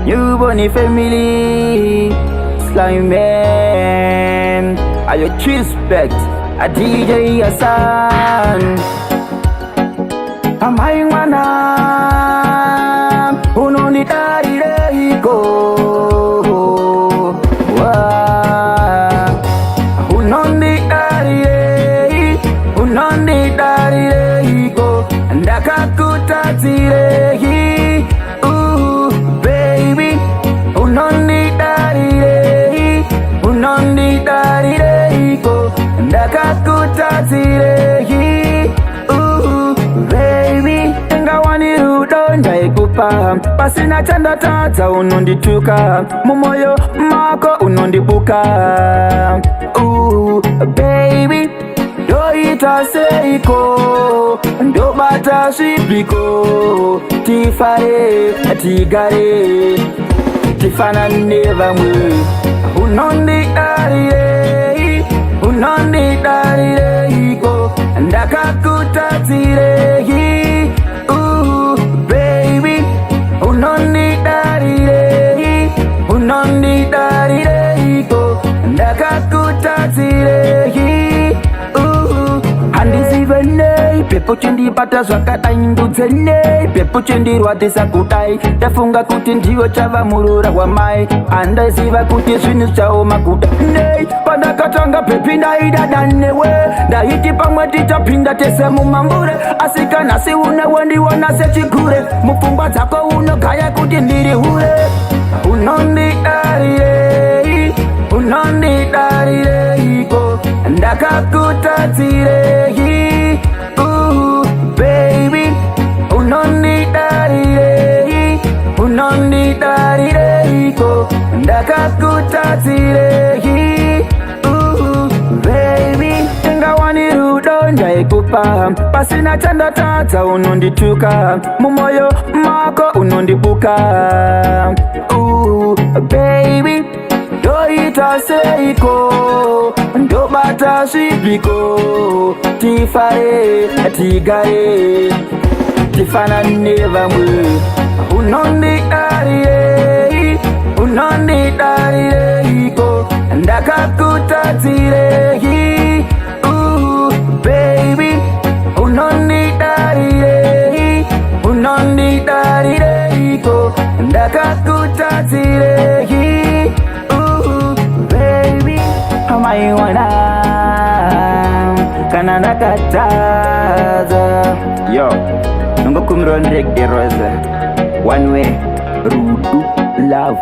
New Bunny family, Slime Man. I your respect, a DJ Hassan. Amai wana, unoni dari reiko. Unoni dari reiko, ndaka kutatirehi. Baby, unoni dari reiko, ndaka kutatirehi. Baby, engawani rudonja ikupa, pasina chanda tata unondituka, mumoyo mako unondibuka. Baby, doita seiko, ndo bata shipiko, tifare, tigare, tifana neva mwe. Unondi dari reiko, ndaka kutatirehi. Baby, unondi dari reiko, ndaka kutatirehi. Handizivene, pepo chendi bata zwakadai ndudzene, pepo chendi rwadhisa kudai, ndafunga kuti ndiwo chava murura wamai, andaziva kuti zvinhu zvaoma kuda nei, pandakatanga pepi ndaidada newe, ndaiti pamwe tichapinda tese mumambure, asi kanhasi unewendiona sechigure, mupfungwa dzako unogaya kuti ndiri hure. Unondi dari reiko, ndakakutatirehi. Baby, unondi dari reiko, ndakakutatirehi. Baby, engawani rudonja ikupa, pasina chanda tata unondituka, mumoyo mako unondibuka. Baby, doita seiko, ndo bata shipiko, tifare, tigare, tifana neva mwe. Unondi dari reiko, ndaka kutatirehi. Baby, unondi dari reiko, ndaka kutatirehi. Baby, amai wana, kana nakataza. Yo, nungo kumron rek de rosa. One way, rudu love.